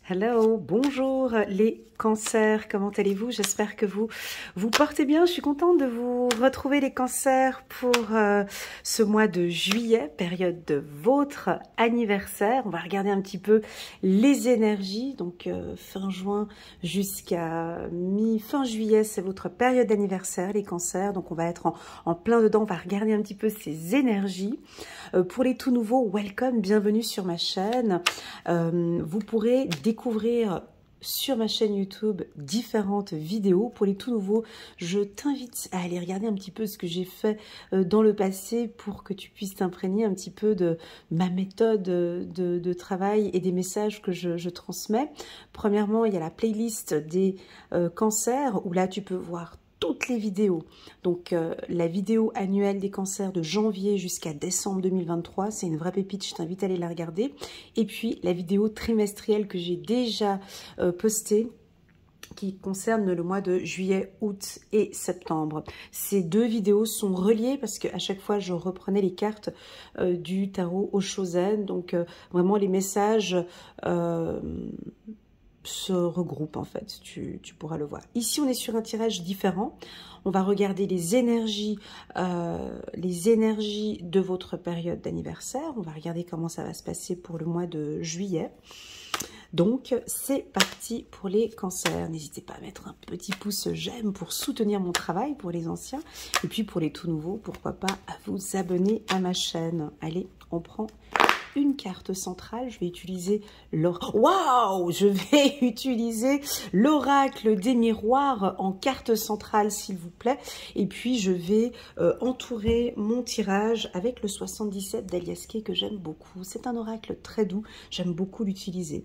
Hello, bonjour les cancers, comment allez-vous? J'espère que vous portez bien. Je suis contente de vous retrouver les cancers pour ce mois de juillet, période de votre anniversaire. On va regarder un petit peu les énergies, donc fin juin jusqu'à mi-fin juillet, c'est votre période d'anniversaire les cancers. Donc on va être en plein dedans, on va regarder un petit peu ces énergies. Pour les tout nouveaux, welcome, bienvenue sur ma chaîne. Vous pourrez découvrir sur ma chaîne YouTube différentes vidéos. Pour les tout nouveaux, je t'invite à aller regarder un petit peu ce que j'ai fait dans le passé pour que tu puisses t'imprégner un petit peu de ma méthode de travail et des messages que je transmets. Premièrement, il y a la playlist des cancers où là tu peux voir toutes les vidéos. Donc la vidéo annuelle des cancers de janvier jusqu'à décembre 2023, c'est une vraie pépite, je t'invite à aller la regarder. Et puis la vidéo trimestrielle que j'ai déjà postée, qui concerne le mois de juillet, août et septembre. Ces deux vidéos sont reliées parce qu'à chaque fois, je reprenais les cartes du tarot Oshozen. Donc vraiment les messages se regroupent en fait, tu pourras le voir. Ici, on est sur un tirage différent. On va regarder les énergies de votre période d'anniversaire. On va regarder comment ça va se passer pour le mois de juillet. Donc, c'est parti pour les cancers. N'hésitez pas à mettre un petit pouce j'aime pour soutenir mon travail pour les anciens. Et puis pour les tout nouveaux, pourquoi pas à vous abonner à ma chaîne. Allez, on prend une carte centrale. Je vais utiliser l'oracle des miroirs en carte centrale, s'il vous plaît. Et puis, je vais entourer mon tirage avec le 77 d'Alias Kay que j'aime beaucoup. C'est un oracle très doux. J'aime beaucoup l'utiliser.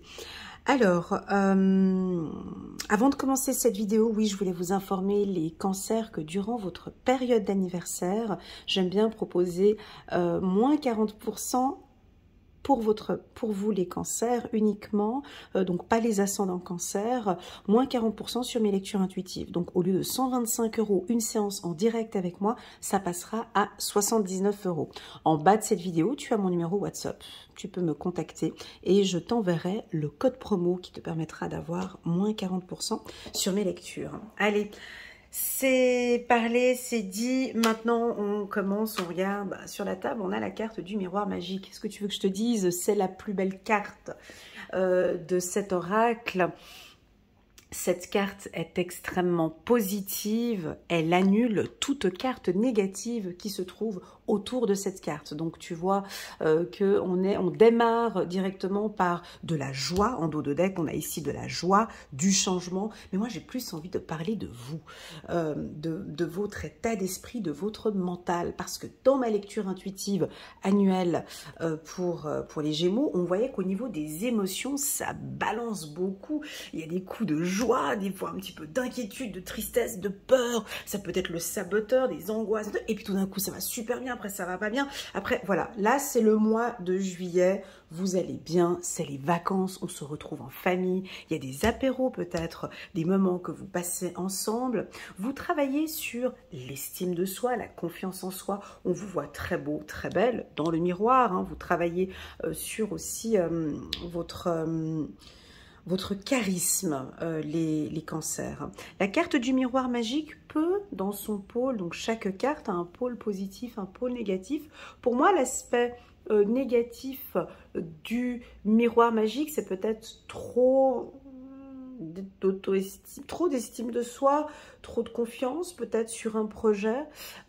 Alors, avant de commencer cette vidéo, oui, je voulais vous informer les cancers que durant votre période d'anniversaire, j'aime bien proposer moins 40% pour vous les cancers uniquement, donc pas les ascendants cancer, moins 40% sur mes lectures intuitives. Donc au lieu de 125 € une séance en direct avec moi, ça passera à 79 €. En bas de cette vidéo, tu as mon numéro WhatsApp. Tu peux me contacter et je t'enverrai le code promo qui te permettra d'avoir moins 40% sur mes lectures. Allez, c'est parlé, c'est dit. Maintenant, on commence, on regarde sur la table. On a la carte du miroir magique. Qu'est-ce que tu veux que je te dise? C'est la plus belle carte de cet oracle. Cette carte est extrêmement positive. Elle annule toute carte négative qui se trouve autour de cette carte. Donc tu vois on démarre directement par de la joie. En dos de deck, on a ici de la joie, du changement. Mais moi, j'ai plus envie de parler de vous, de votre état d'esprit, de votre mental. Parce que dans ma lecture intuitive annuelle pour les Gémeaux, on voyait qu'au niveau des émotions, ça balance beaucoup. Il y a des coups de joie, des fois un petit peu d'inquiétude, de tristesse, de peur. Ça peut être le saboteur, des angoisses. Et puis tout d'un coup, ça va super bien. Après, ça va pas bien. Après, voilà. Là, c'est le mois de juillet. Vous allez bien. C'est les vacances. On se retrouve en famille. Il y a des apéros peut-être, des moments que vous passez ensemble. Vous travaillez sur l'estime de soi, la confiance en soi. On vous voit très beau, très belle dans le miroir. Hein. Vous travaillez sur aussi votre charisme, les cancers. La carte du miroir magique peut, dans son pôle, donc chaque carte a un pôle positif, un pôle négatif. Pour moi, l'aspect négatif du miroir magique, c'est peut-être trop d'auto-estime, trop d'estime de soi, trop de confiance peut-être sur un projet,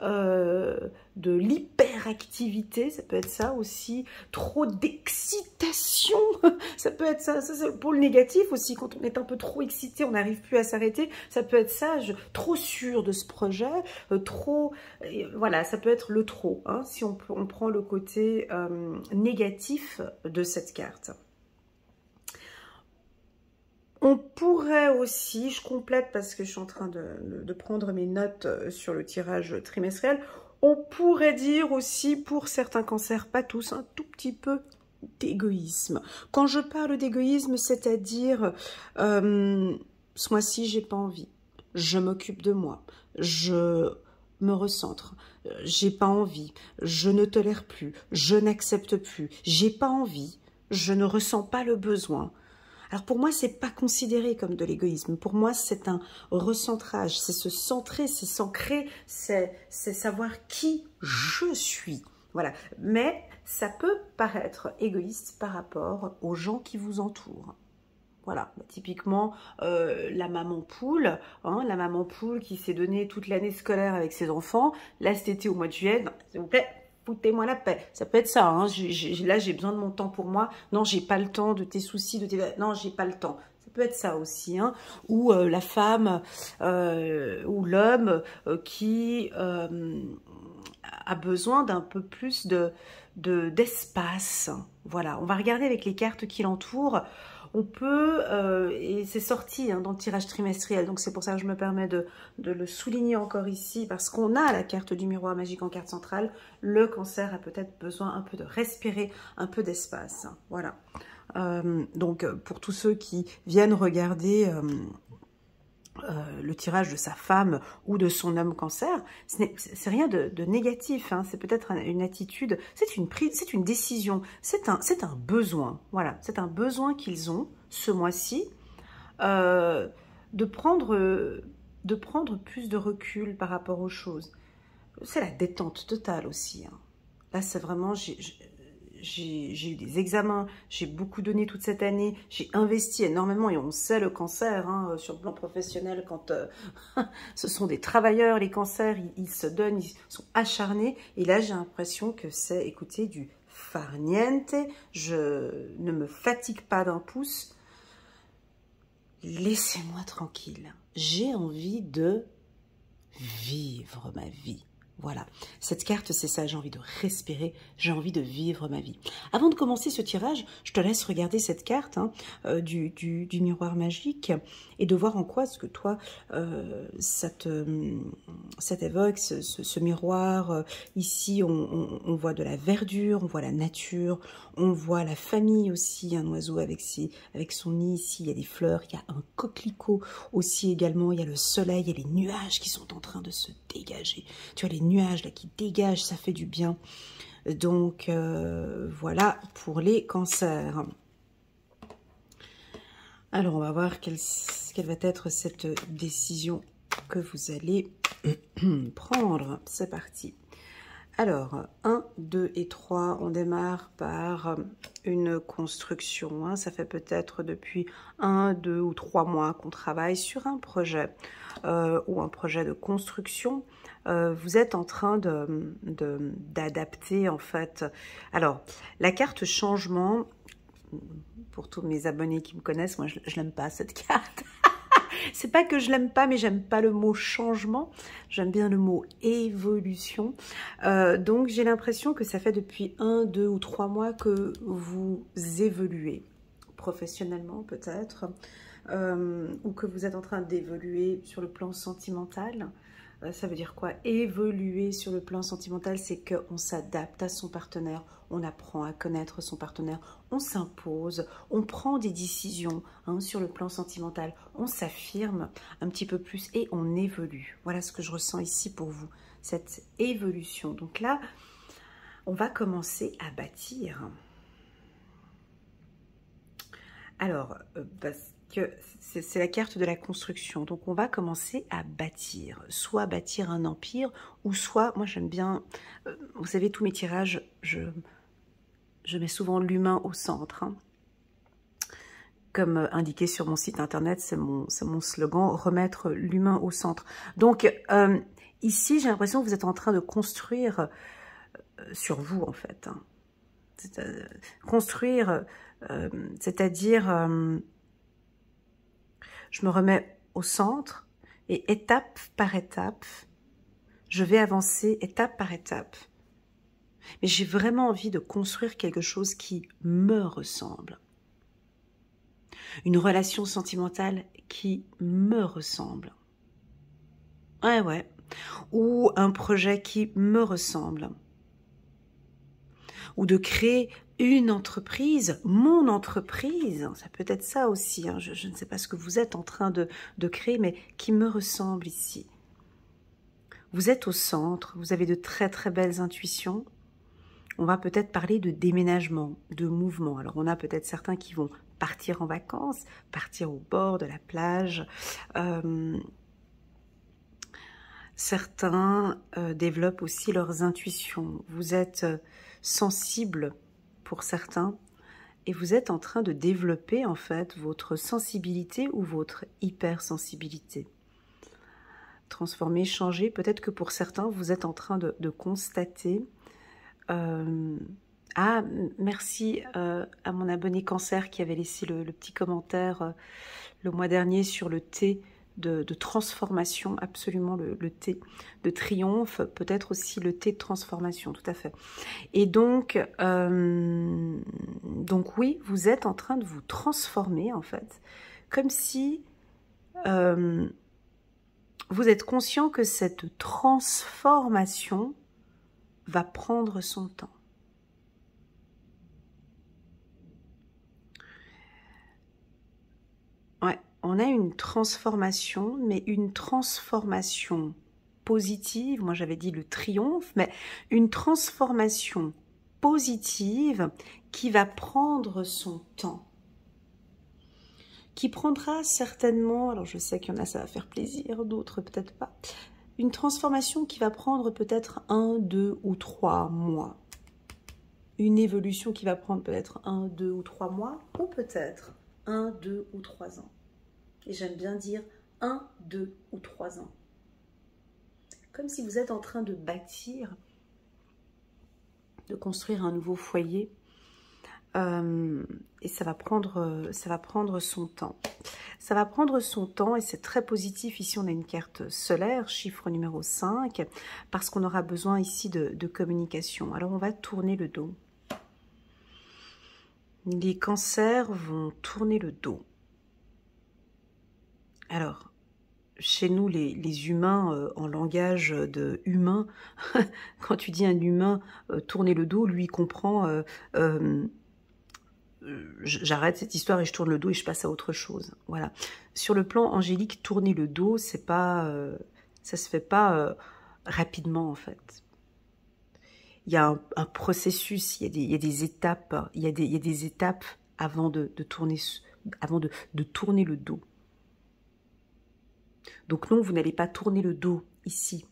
de l'hyperactivité, ça peut être ça aussi, trop d'excitation, ça peut être ça, ça c'est pour le négatif aussi, quand on est un peu trop excité, on n'arrive plus à s'arrêter, ça peut être ça, trop sûr de ce projet, voilà, ça peut être le trop, hein, si on prend le côté négatif de cette carte. On pourrait aussi, je complète parce que je suis en train de prendre mes notes sur le tirage trimestriel, on pourrait dire aussi pour certains cancers, pas tous, un tout petit peu d'égoïsme. Quand je parle d'égoïsme, c'est-à-dire ce mois-ci, j'ai pas envie, je m'occupe de moi, je me recentre, j'ai pas envie, je ne tolère plus, je n'accepte plus, j'ai pas envie, je ne ressens pas le besoin. Alors pour moi, c'est pas considéré comme de l'égoïsme. Pour moi, c'est un recentrage, c'est se centrer, c'est s'ancrer, c'est savoir qui je suis. Voilà. Mais ça peut paraître égoïste par rapport aux gens qui vous entourent. Voilà, typiquement la maman poule, hein, la maman poule qui s'est donné toute l'année scolaire avec ses enfants. Là, cet été au mois de juillet, non, s'il vous plaît, foutez-moi la paix. Ça peut être ça. Hein, là, j'ai besoin de mon temps pour moi. Non, j'ai pas le temps de tes soucis, de tes... Non, j'ai pas le temps. Ça peut être ça aussi. Hein, ou la femme ou l'homme qui a besoin d'un peu plus d'espace. Voilà, on va regarder avec les cartes qui l'entourent. On peut, et c'est sorti hein, dans le tirage trimestriel, donc c'est pour ça que je me permets de le souligner encore ici, parce qu'on a la carte du miroir magique en carte centrale, le cancer a peut-être besoin un peu de respirer, un peu d'espace. Voilà. Donc pour tous ceux qui viennent regarder le tirage de sa femme ou de son homme cancer, c'est rien de négatif, hein, c'est peut-être une attitude, c'est une prise, c'est une décision, c'est un besoin, voilà, c'est un besoin qu'ils ont ce mois-ci, de prendre plus de recul par rapport aux choses. C'est la détente totale aussi, hein. Là, c'est vraiment, j'ai eu des examens, j'ai beaucoup donné toute cette année, j'ai investi énormément et on sait le cancer hein, sur le plan professionnel quand ce sont des travailleurs, les cancers, ils se donnent, ils sont acharnés et là j'ai l'impression que c'est, écoutez, du farniente, je ne me fatigue pas d'un pouce, laissez-moi tranquille, j'ai envie de vivre ma vie. Voilà, cette carte, c'est ça, j'ai envie de respirer, j'ai envie de vivre ma vie. Avant de commencer ce tirage, je te laisse regarder cette carte hein, du miroir magique et de voir en quoi est-ce que toi, ça t'évoque, ce miroir. Ici, on voit de la verdure, on voit la nature, on voit la famille aussi, un oiseau avec son nid ici, il y a des fleurs, il y a un coquelicot aussi également, il y a le soleil, il y a les nuages qui sont en train de se dégager. Tu vois, les nuages là qui dégagent, ça fait du bien. Donc, voilà pour les cancers. Alors, on va voir quelle va être cette décision que vous allez prendre. C'est parti. Alors, 1, 2 et 3, on démarre par une construction. Hein. Ça fait peut-être depuis 1, 2 ou 3 mois qu'on travaille sur un projet ou un projet de construction. Vous êtes en train d'adapter en fait. Alors, la carte changement, pour tous mes abonnés qui me connaissent, moi je l'aime pas cette carte. C'est pas que je l'aime pas, mais j'aime pas le mot changement. J'aime bien le mot évolution. Donc j'ai l'impression que ça fait depuis 1, 2 ou 3 mois que vous évoluez professionnellement peut-être, ou que vous êtes en train d'évoluer sur le plan sentimental. Ça veut dire quoi? Évoluer sur le plan sentimental, c'est qu'on s'adapte à son partenaire, on apprend à connaître son partenaire, on s'impose, on prend des décisions hein, sur le plan sentimental, on s'affirme un petit peu plus et on évolue. Voilà ce que je ressens ici pour vous, cette évolution. Donc là, on va commencer à bâtir. Alors, parce que c'est la carte de la construction. Donc, on va commencer à bâtir. Soit bâtir un empire, ou soit, moi j'aime bien, vous savez, tous mes tirages, je mets souvent l'humain au centre. Hein. Comme indiqué sur mon site internet, c'est mon slogan, remettre l'humain au centre. Donc, ici, j'ai l'impression que vous êtes en train de construire sur vous, en fait. Hein. Construire, c'est-à-dire... je me remets au centre et étape par étape, je vais avancer étape par étape. Mais j'ai vraiment envie de construire quelque chose qui me ressemble. Une relation sentimentale qui me ressemble. Ouais. Ou un projet qui me ressemble. Ou de créer une entreprise, mon entreprise, ça peut être ça aussi, hein, je ne sais pas ce que vous êtes en train de créer, mais qui me ressemble ici. Vous êtes au centre, vous avez de très très belles intuitions, On va peut-être parler de déménagement, de mouvement. Alors, on a peut-être certains qui vont partir en vacances, partir au bord de la plage. Certains développent aussi leurs intuitions. Vous êtes sensible pour certains et vous êtes en train de développer en fait votre sensibilité ou votre hypersensibilité. Transformer, changer. Peut-être que pour certains, vous êtes en train de constater... Ah, merci à mon abonné Cancer qui avait laissé le petit commentaire le mois dernier sur le thé de transformation, absolument le thé de triomphe, peut-être aussi le thé de transformation, tout à fait. Et donc oui, vous êtes en train de vous transformer en fait, comme si vous êtes conscient que cette transformation va prendre son temps. Ouais, on a une transformation, mais une transformation positive. Moi, j'avais dit le triomphe, mais une transformation positive qui va prendre son temps. Qui prendra certainement, alors je sais qu'il y en a, ça va faire plaisir, d'autres peut-être pas, une transformation qui va prendre peut-être 1, 2 ou 3 mois. Une évolution qui va prendre peut-être 1, 2 ou 3 mois, ou peut-être 1, 2 ou 3 ans. Et j'aime bien dire 1, 2 ou 3 ans. Comme si vous êtes en train de bâtir, de construire un nouveau foyer. Et ça va prendre son temps. Ça va prendre son temps et c'est très positif. Ici, on a une carte solaire, chiffre numéro 5, parce qu'on aura besoin ici de communication. Alors, on va tourner le dos. Les cancers vont tourner le dos. Alors, chez nous, les humains, en langage de humain, quand tu dis un humain tourner le dos, lui, il comprend... j'arrête cette histoire et je tourne le dos et je passe à autre chose. Voilà. Sur le plan angélique, tourner le dos, c'est pas, ça se fait pas rapidement en fait. Il y a un processus, il y a des étapes, il y a des étapes avant de tourner, de tourner le dos. Donc non, vous n'allez pas tourner le dos ici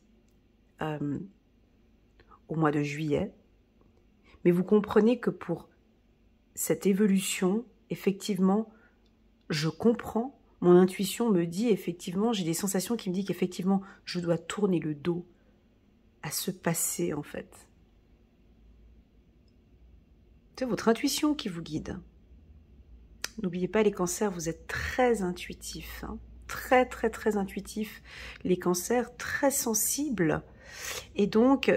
au mois de juillet, mais vous comprenez que pour cette évolution, effectivement, je comprends, mon intuition me dit effectivement, j'ai des sensations qui me disent qu'effectivement, je dois tourner le dos à ce passé en fait. C'est votre intuition qui vous guide. N'oubliez pas les cancers, vous êtes très intuitifs, hein, très très très intuitifs. Les cancers très sensibles et donc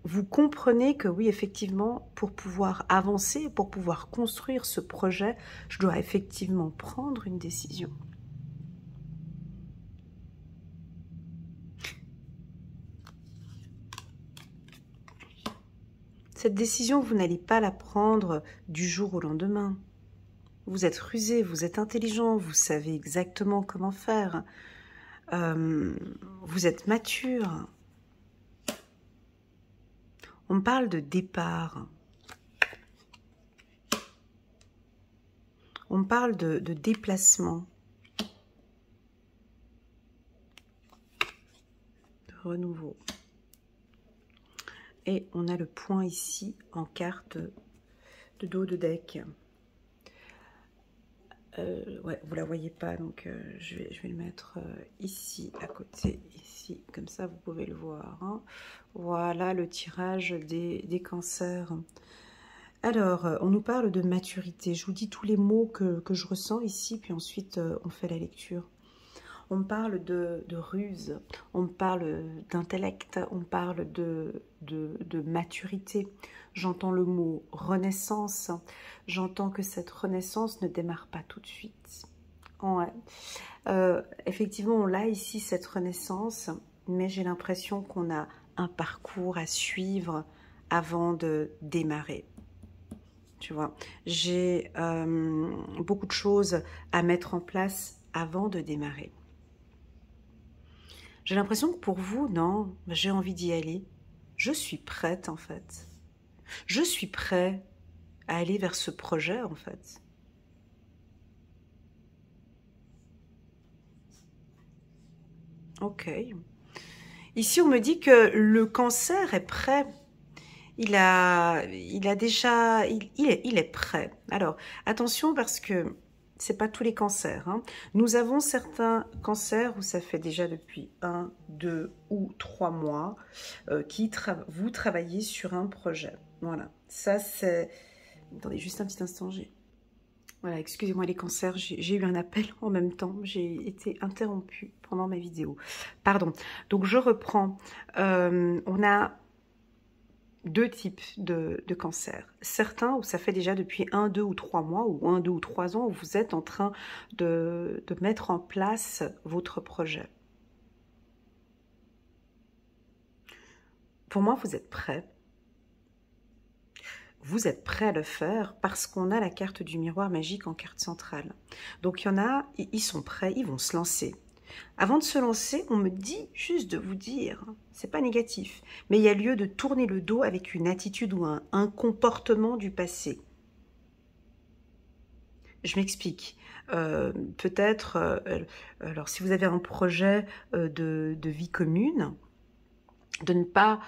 vous comprenez que oui, effectivement, pour pouvoir avancer, pour pouvoir construire ce projet, je dois effectivement prendre une décision. Cette décision, vous n'allez pas la prendre du jour au lendemain. Vous êtes rusé, vous êtes intelligent, vous savez exactement comment faire. Vous êtes mature. On parle de départ. On parle de déplacement. De renouveau. Et on a le point ici en carte de dos de deck. Ouais, vous la voyez pas, donc je vais le mettre ici, à côté, ici, comme ça vous pouvez le voir. Hein. Voilà le tirage des cancers. Alors, on nous parle de maturité. Je vous dis tous les mots que je ressens ici, puis ensuite on fait la lecture. On parle de ruse, on parle d'intellect, on parle de maturité. J'entends le mot renaissance. J'entends que cette renaissance ne démarre pas tout de suite. Ouais. Effectivement, on a ici cette renaissance, mais j'ai l'impression qu'on a un parcours à suivre avant de démarrer. Tu vois, j'ai beaucoup de choses à mettre en place avant de démarrer. J'ai l'impression que pour vous, non, j'ai envie d'y aller. Je suis prête en fait. Je suis prêt à aller vers ce projet, en fait. Ok. Ici, on me dit que le cancer est prêt. Il est prêt. Alors, attention parce que c'est pas tous les cancers, hein. Nous avons certains cancers où ça fait déjà depuis 1, 2 ou 3 mois vous travaillez sur un projet. Voilà. Ça, c'est... Attendez, juste un petit instant. Voilà, excusez-moi les cancers, j'ai eu un appel en même temps. J'ai été interrompue pendant ma vidéo. Pardon. Donc, je reprends. On a... deux types de cancers. Certains où ça fait déjà depuis 1, 2 ou 3 mois ou 1, 2 ou 3 ans où vous êtes en train de mettre en place votre projet. Pour moi, vous êtes prêts. Vous êtes prêts à le faire parce qu'on a la carte du miroir magique en carte centrale. Donc il y en a, ils sont prêts, ils vont se lancer. Avant de se lancer, on me dit juste de vous dire, c'est pas négatif, mais il y a lieu de tourner le dos avec une attitude ou un comportement du passé. Je m'explique. Peut-être, alors si vous avez un projet de vie commune, de ne pas,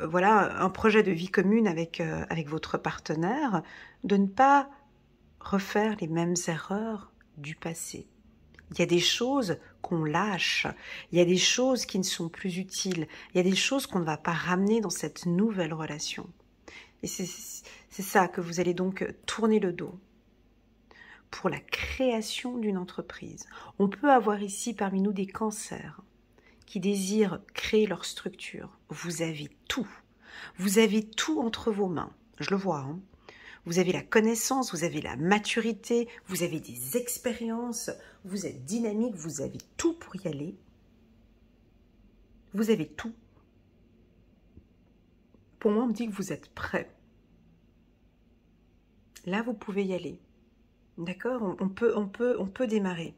voilà, un projet de vie commune avec votre partenaire, de ne pas refaire les mêmes erreurs du passé. Il y a des choses qu'on lâche, il y a des choses qui ne sont plus utiles, il y a des choses qu'on ne va pas ramener dans cette nouvelle relation. Et c'est ça que vous allez donc tourner le dos pour la création d'une entreprise. On peut avoir ici parmi nous des cancers qui désirent créer leur structure. Vous avez tout. Vous avez tout entre vos mains. Je le vois, hein. Vous avez la connaissance, vous avez la maturité, vous avez des expériences, vous êtes dynamique, vous avez tout pour y aller. Vous avez tout. Pour moi, on me dit que vous êtes prêt. Là, vous pouvez y aller. D'accord ? On peut démarrer.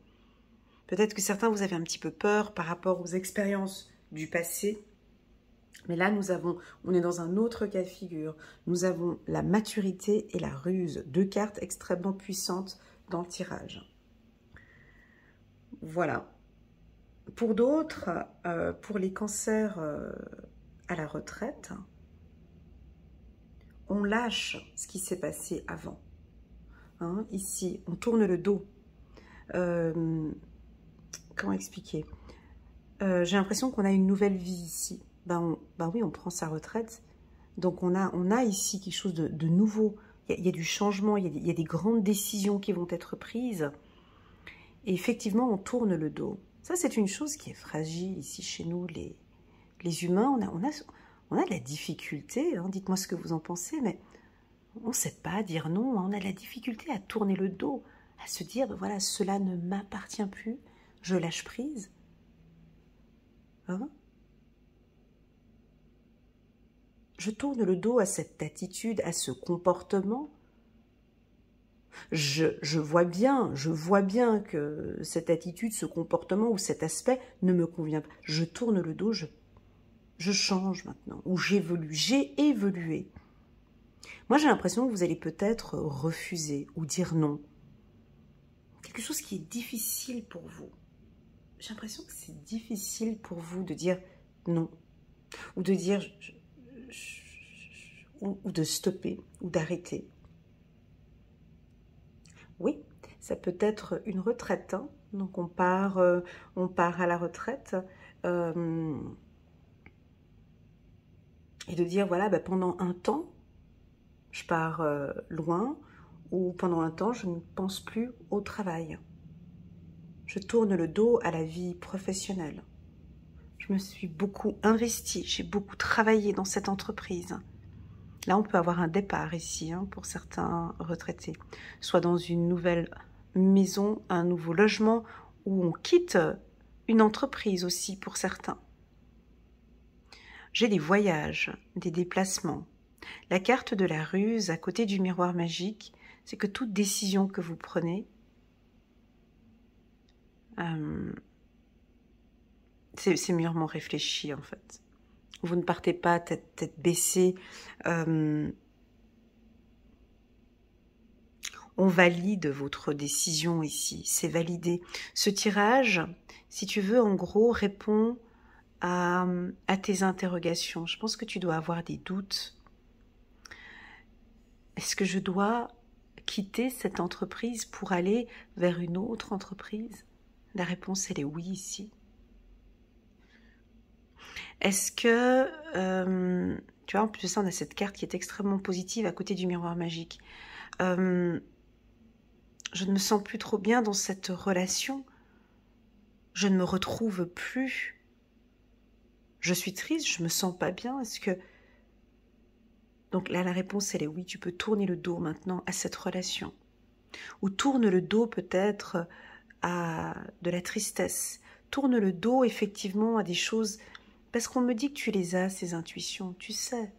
Peut-être que certains, vous avez un petit peu peur par rapport aux expériences du passé. Mais là, on est dans un autre cas de figure. Nous avons la maturité et la ruse. Deux cartes extrêmement puissantes dans le tirage. Voilà. Pour d'autres, pour les cancers à la retraite, on lâche ce qui s'est passé avant. Hein, ici, on tourne le dos. Comment expliquer ? J'ai l'impression qu'on a une nouvelle vie ici. Ben oui, on prend sa retraite. Donc on a ici quelque chose de nouveau. Il y a du changement, il y a des grandes décisions qui vont être prises. Et effectivement, on tourne le dos. Ça, c'est une chose qui est fragile ici chez nous, les humains. On a de la difficulté, hein, dites-moi ce que vous en pensez, mais on ne sait pas dire non. Hein, on a de la difficulté à tourner le dos, à se dire, ben voilà, cela ne m'appartient plus, je lâche prise. Hein? Je tourne le dos à cette attitude, à ce comportement. Je vois bien que cette attitude, ce comportement ou cet aspect ne me convient pas. Je tourne le dos, je change maintenant, ou j'évolue, j'ai évolué. Moi, j'ai l'impression que vous allez peut-être refuser ou dire non. Quelque chose qui est difficile pour vous. J'ai l'impression que c'est difficile pour vous de dire non, ou de dire... ou de stopper, ou d'arrêter. Oui, ça peut être une retraite, hein. Donc on part à la retraite et de dire voilà, ben, pendant un temps, je pars loin, ou pendant un temps, je ne pense plus au travail. Je tourne le dos à la vie professionnelle. Je me suis beaucoup investie, j'ai beaucoup travaillé dans cette entreprise. Là, on peut avoir un départ ici, hein, pour certains retraités, soit dans une nouvelle maison, un nouveau logement, ou on quitte une entreprise aussi pour certains. J'ai des voyages, des déplacements. La carte de la ruse à côté du miroir magique, c'est que toute décision que vous prenez, c'est mûrement réfléchi en fait. Vous ne partez pas tête baissée. On valide votre décision ici. C'est validé. Ce tirage, si tu veux, en gros, répond à tes interrogations. Je pense que tu dois avoir des doutes. Est-ce que je dois quitter cette entreprise pour aller vers une autre entreprise? La réponse, elle est oui ici. Est-ce que, tu vois, en plus de ça, on a cette carte qui est extrêmement positive à côté du miroir magique. Je ne me sens plus trop bien dans cette relation. Je ne me retrouve plus. Je suis triste, je me sens pas bien. Est-ce que... Donc là, la réponse, elle est oui, tu peux tourner le dos maintenant à cette relation. Ou tourne le dos peut-être à de la tristesse. Tourne le dos effectivement à des choses... Parce qu'on me dit que tu les as, ces intuitions, tu sais.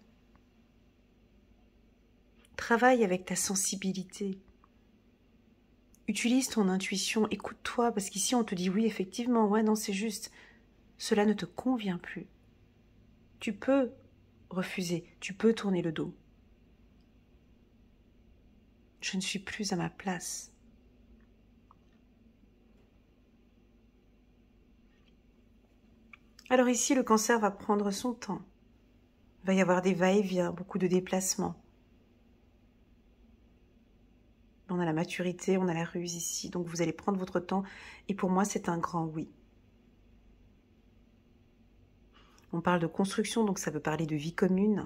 Travaille avec ta sensibilité. Utilise ton intuition, écoute-toi, parce qu'ici on te dit oui, effectivement, ouais, non, c'est juste. Cela ne te convient plus. Tu peux refuser, tu peux tourner le dos. Je ne suis plus à ma place. Alors ici, le cancer va prendre son temps. Il va y avoir des va-et-vient, beaucoup de déplacements. On a la maturité, on a la ruse ici, donc vous allez prendre votre temps. Et pour moi, c'est un grand oui. On parle de construction, donc ça veut parler de vie commune.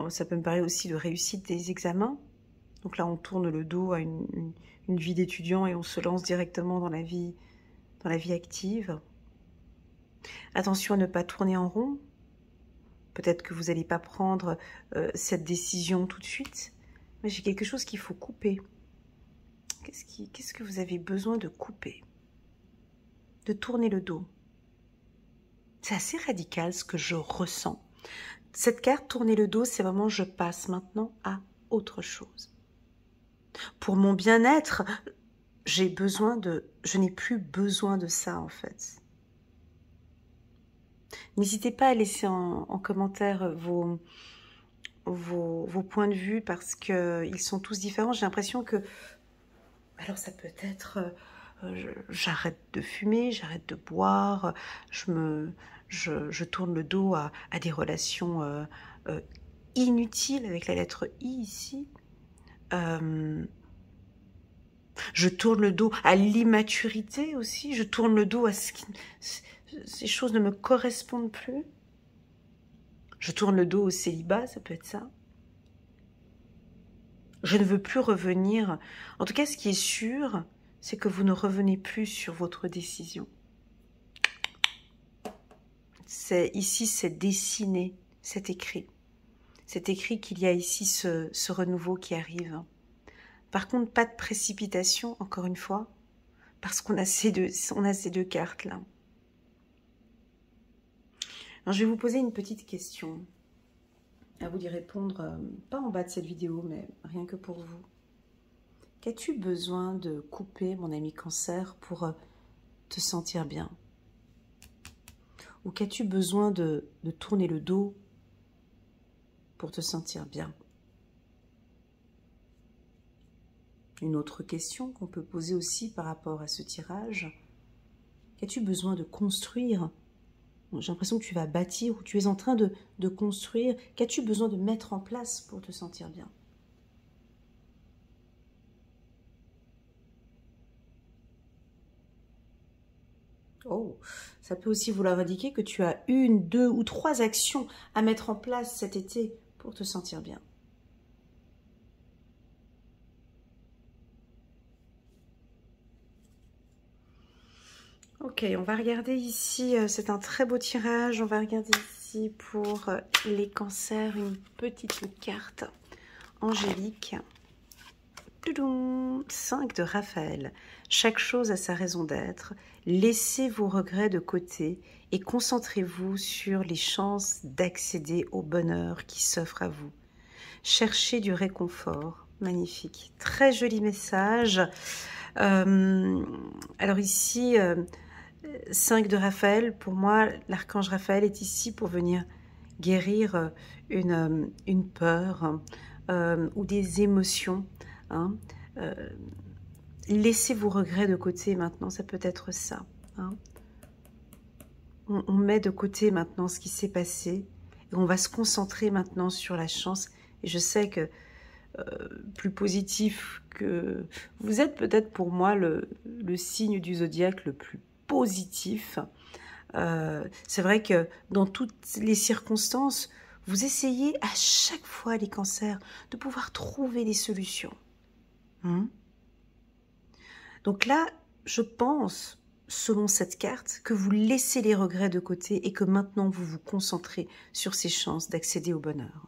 Ça peut me parler aussi de réussite des examens. Donc là, on tourne le dos à une vie d'étudiant et on se lance directement dans la vie active. Attention à ne pas tourner en rond. Peut-être que vous n'allez pas prendre cette décision tout de suite, mais j'ai quelque chose qu'il faut couper. Qu'est-ce que vous avez besoin de couper? De tourner le dos. C'est assez radical ce que je ressens. Cette carte, tourner le dos, c'est vraiment je passe maintenant à autre chose. Pour mon bien-être, je n'ai plus besoin de ça en fait. N'hésitez pas à laisser en commentaire vos points de vue parce qu'ils sont tous différents. J'ai l'impression que... Alors ça peut être... j'arrête de fumer, j'arrête de boire, je tourne le dos à des relations inutiles avec la lettre I ici. Je tourne le dos à l'immaturité aussi, je tourne le dos à ce qui... Ces choses ne me correspondent plus. Je tourne le dos au célibat, ça peut être ça. Je ne veux plus revenir. En tout cas, ce qui est sûr, c'est que vous ne revenez plus sur votre décision. Ici, c'est dessiné, c'est écrit. C'est écrit qu'il y a ici ce renouveau qui arrive. Par contre, pas de précipitation, encore une fois, parce qu'on a ces deux cartes-là. Alors, je vais vous poser une petite question. À vous d'y répondre, pas en bas de cette vidéo, mais rien que pour vous. Qu'as-tu besoin de couper, mon ami Cancer, pour te sentir bien? Ou qu'as-tu besoin de tourner le dos pour te sentir bien? Une autre question qu'on peut poser aussi par rapport à ce tirage. Qu'as-tu besoin de construire? J'ai l'impression que tu vas bâtir ou tu es en train de construire. Qu'as-tu besoin de mettre en place pour te sentir bien? Oh, ça peut aussi vouloir indiquer que tu as 1, 2 ou 3 actions à mettre en place cet été pour te sentir bien. Ok, on va regarder ici, c'est un très beau tirage, on va regarder ici pour les cancers, une petite carte angélique. 5 de Raphaël. Chaque chose a sa raison d'être. Laissez vos regrets de côté et concentrez-vous sur les chances d'accéder au bonheur qui s'offre à vous. Cherchez du réconfort. Magnifique. Très joli message. Alors ici... 5 de Raphaël, pour moi, l'archange Raphaël est ici pour venir guérir une peur ou des émotions. Hein. Laissez vos regrets de côté maintenant, ça peut être ça. Hein. On met de côté maintenant ce qui s'est passé et on va se concentrer maintenant sur la chance. Et je sais que plus positif que vous êtes peut-être pour moi le signe du zodiaque le plus positif. C'est vrai que dans toutes les circonstances, vous essayez à chaque fois, les cancers, de pouvoir trouver des solutions. Donc là, je pense, selon cette carte, que vous laissez les regrets de côté et que maintenant vous vous concentrez sur ces chances d'accéder au bonheur.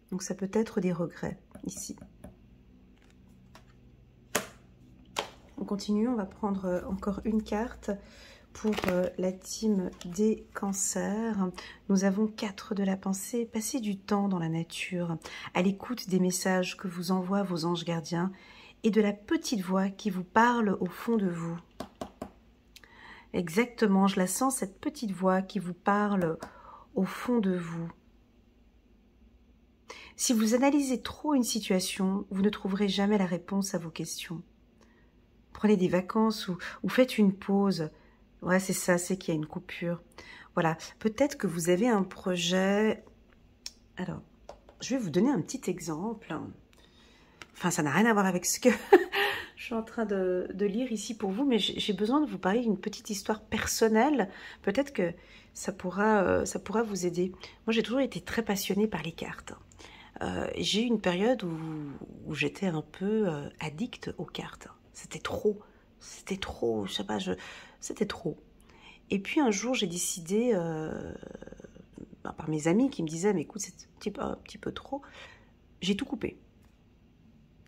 Donc ça peut être des regrets, ici. On continue, on va prendre encore une carte pour la team des cancers. Nous avons 4 de la pensée. Passez du temps dans la nature, à l'écoute des messages que vous envoient vos anges gardiens et de la petite voix qui vous parle au fond de vous. Exactement, je la sens, cette petite voix qui vous parle au fond de vous. Si vous analysez trop une situation, vous ne trouverez jamais la réponse à vos questions. Prenez des vacances ou faites une pause. Ouais, c'est ça, c'est qu'il y a une coupure. Voilà, peut-être que vous avez un projet. Alors, je vais vous donner un petit exemple. Enfin, ça n'a rien à voir avec ce que je suis en train de lire ici pour vous, mais j'ai besoin de vous parler d'une petite histoire personnelle. Peut-être que ça pourra vous aider. Moi, j'ai toujours été très passionnée par les cartes. J'ai eu une période où j'étais un peu addict aux cartes. C'était trop, je sais pas, c'était trop. Et puis un jour, j'ai décidé, par mes amis qui me disaient, mais écoute, c'est un petit peu trop, j'ai tout coupé.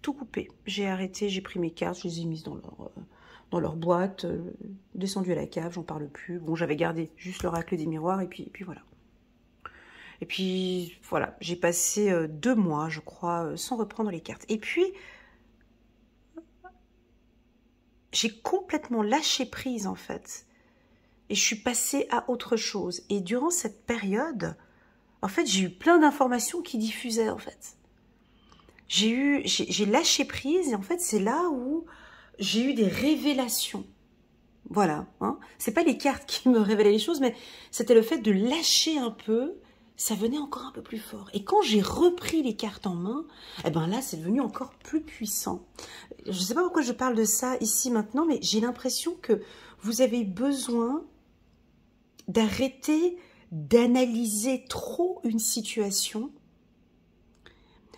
Tout coupé. J'ai arrêté, j'ai pris mes cartes, je les ai mises dans leur boîte, descendu à la cave, j'en parle plus. Bon, j'avais gardé juste l'oracle des miroirs, et puis voilà. Et puis, voilà, j'ai passé 2 mois, je crois, sans reprendre les cartes. Et puis, j'ai complètement lâché prise, en fait. Et je suis passée à autre chose. Et durant cette période, en fait, j'ai eu plein d'informations qui diffusaient, en fait. J'ai lâché prise, et en fait, c'est là où j'ai eu des révélations. Voilà. Hein. C'est pas les cartes qui me révélaient les choses, mais c'était le fait de lâcher un peu. Ça venait encore un peu plus fort. Et quand j'ai repris les cartes en main, eh ben là, c'est devenu encore plus puissant. Je ne sais pas pourquoi je parle de ça ici maintenant, mais j'ai l'impression que vous avez besoin d'arrêter d'analyser trop une situation.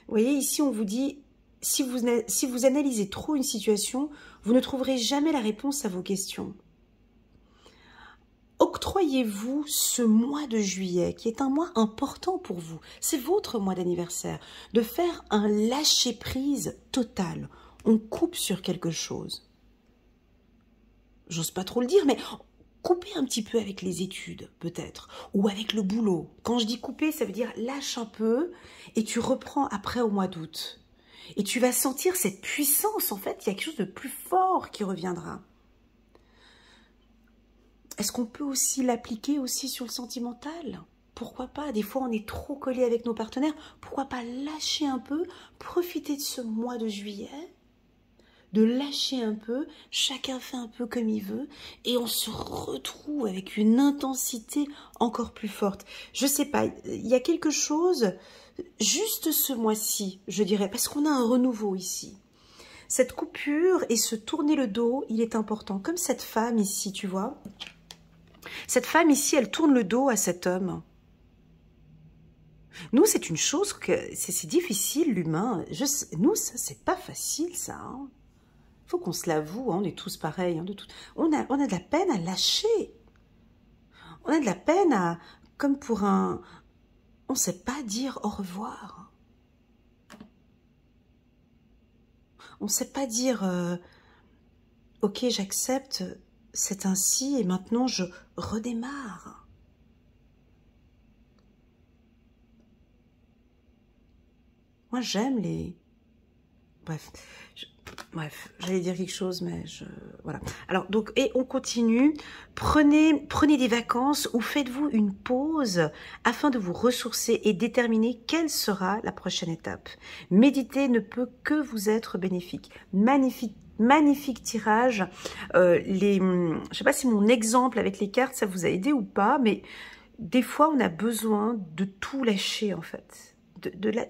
Vous voyez, ici, on vous dit, si vous analysez trop une situation, vous ne trouverez jamais la réponse à vos questions. Octroyez-vous ce mois de juillet, qui est un mois important pour vous, c'est votre mois d'anniversaire, de faire un lâcher-prise total. On coupe sur quelque chose. J'ose pas trop le dire, mais coupez un petit peu avec les études, peut-être, ou avec le boulot. Quand je dis couper, ça veut dire lâche un peu et tu reprends après au mois d'août. Et tu vas sentir cette puissance, en fait, il y a quelque chose de plus fort qui reviendra. Est-ce qu'on peut aussi l'appliquer aussi sur le sentimental? Pourquoi pas? Des fois, on est trop collé avec nos partenaires. Pourquoi pas lâcher un peu, profiter de ce mois de juillet, de lâcher un peu, chacun fait un peu comme il veut, et on se retrouve avec une intensité encore plus forte. Je sais pas, il y a quelque chose, juste ce mois-ci, je dirais, parce qu'on a un renouveau ici. Cette coupure et se tourner le dos, il est important. Comme cette femme ici, tu vois. Cette femme ici, elle tourne le dos à cet homme. Nous, c'est une chose que c'est difficile, l'humain. Nous, ça, c'est pas facile, ça. Hein. Faut qu'on se l'avoue, hein, on est tous pareils. Hein, on a de la peine à lâcher. On a de la peine à, comme pour un... On ne sait pas dire au revoir. On ne sait pas dire, ok, j'accepte, c'est ainsi, et maintenant je redémarre. Moi, j'aime les Bref, j'allais dire quelque chose, mais voilà. Alors, donc, et on continue. Prenez des vacances ou faites-vous une pause afin de vous ressourcer et déterminer quelle sera la prochaine étape. Méditer ne peut que vous être bénéfique. Magnifique tirage. Je sais pas si mon exemple avec les cartes, ça vous a aidé ou pas, mais des fois, on a besoin de tout lâcher, en fait.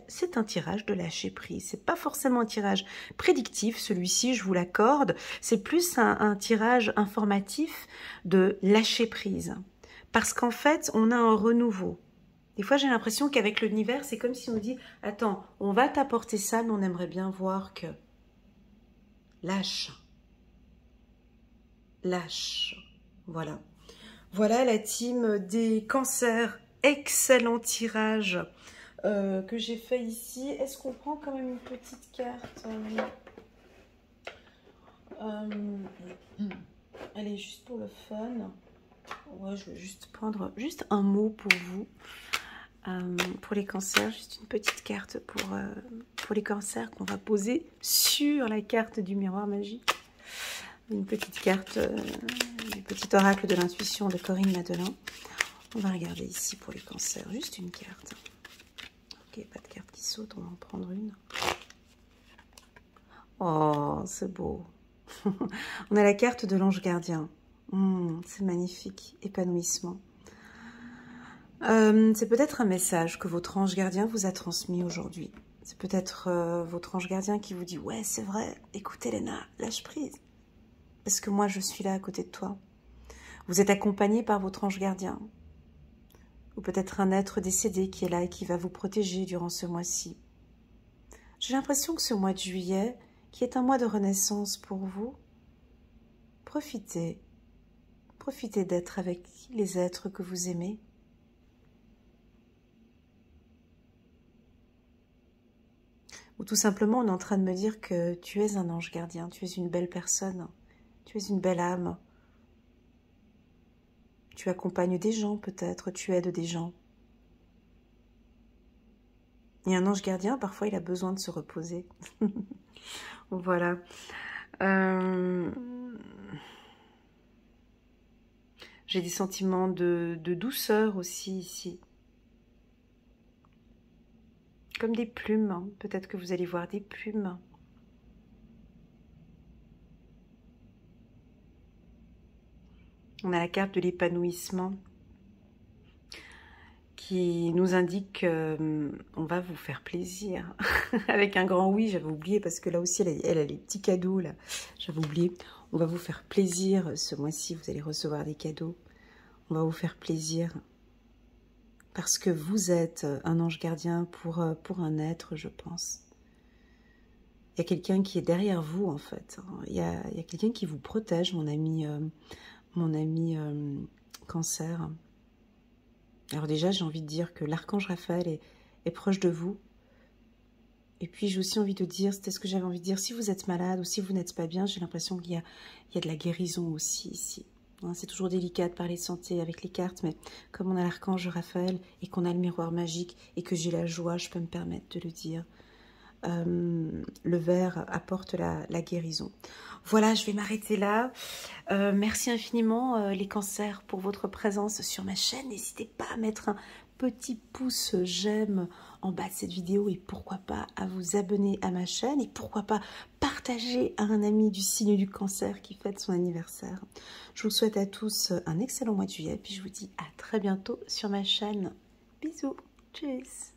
C'est un tirage de lâcher prise. C'est pas forcément un tirage prédictif, celui-ci, je vous l'accorde. C'est plus un tirage informatif de lâcher prise. Parce qu'en fait, on a un renouveau. Des fois, j'ai l'impression qu'avec l'univers, c'est comme si on dit « Attends, on va t'apporter ça, mais on aimerait bien voir que... » Lâche. Lâche. Voilà. Voilà la team des cancers. Excellent tirage que j'ai fait ici. Est-ce qu'on prend quand même une petite carte elle est juste pour le fun. Ouais, je vais juste prendre juste un mot pour vous. Pour les cancers, juste une petite carte pour les cancers qu'on va poser sur la carte du miroir magique. Une petite carte, du petit oracle de l'intuition de Corinne Madelin. On va regarder ici pour les cancers, juste une carte. Ok, pas de carte qui saute, on va en prendre une. Oh, c'est beau. On a la carte de l'ange gardien. C'est magnifique, épanouissement. C'est peut-être un message que votre ange gardien vous a transmis aujourd'hui. C'est peut-être votre ange gardien qui vous dit « Ouais, c'est vrai, écoute Elena, lâche prise. Parce que moi, je suis là à côté de toi. » Vous êtes accompagné par votre ange gardien. Ou peut-être un être décédé qui est là et qui va vous protéger durant ce mois-ci. J'ai l'impression que ce mois de juillet, qui est un mois de renaissance pour vous, profitez d'être avec les êtres que vous aimez. Ou tout simplement, on est en train de me dire que tu es un ange gardien, tu es une belle personne, tu es une belle âme. Tu accompagnes des gens peut-être, tu aides des gens. Et un ange gardien, parfois, il a besoin de se reposer. Voilà. J'ai des sentiments de douceur aussi ici. Comme des plumes, hein. Peut-être que vous allez voir des plumes. On a la carte de l'épanouissement qui nous indique qu'on va vous faire plaisir. Avec un grand oui, j'avais oublié, parce que là aussi, elle a les petits cadeaux, là. J'avais oublié. On va vous faire plaisir ce mois-ci, vous allez recevoir des cadeaux. On va vous faire plaisir. Parce que vous êtes un ange gardien pour un être, je pense. Il y a quelqu'un qui est derrière vous, en fait. Il y a quelqu'un qui vous protège, mon ami Cancer. Alors déjà, j'ai envie de dire que l'archange Raphaël est proche de vous. Et puis, j'ai aussi envie de dire, c'était ce que j'avais envie de dire, si vous êtes malade ou si vous n'êtes pas bien, j'ai l'impression qu'il y a de la guérison aussi ici. C'est toujours délicat de parler santé avec les cartes, mais comme on a l'archange Raphaël et qu'on a le miroir magique et que j'ai la joie, je peux me permettre de le dire. Le vert apporte la guérison. Voilà, je vais m'arrêter là. Merci infiniment les cancers pour votre présence sur ma chaîne. N'hésitez pas à mettre un petit pouce j'aime en bas de cette vidéo et pourquoi pas à vous abonner à ma chaîne et pourquoi pas partager à un ami du signe du cancer qui fête son anniversaire. Je vous souhaite à tous un excellent mois de juillet puis je vous dis à très bientôt sur ma chaîne. Bisous, tchuss.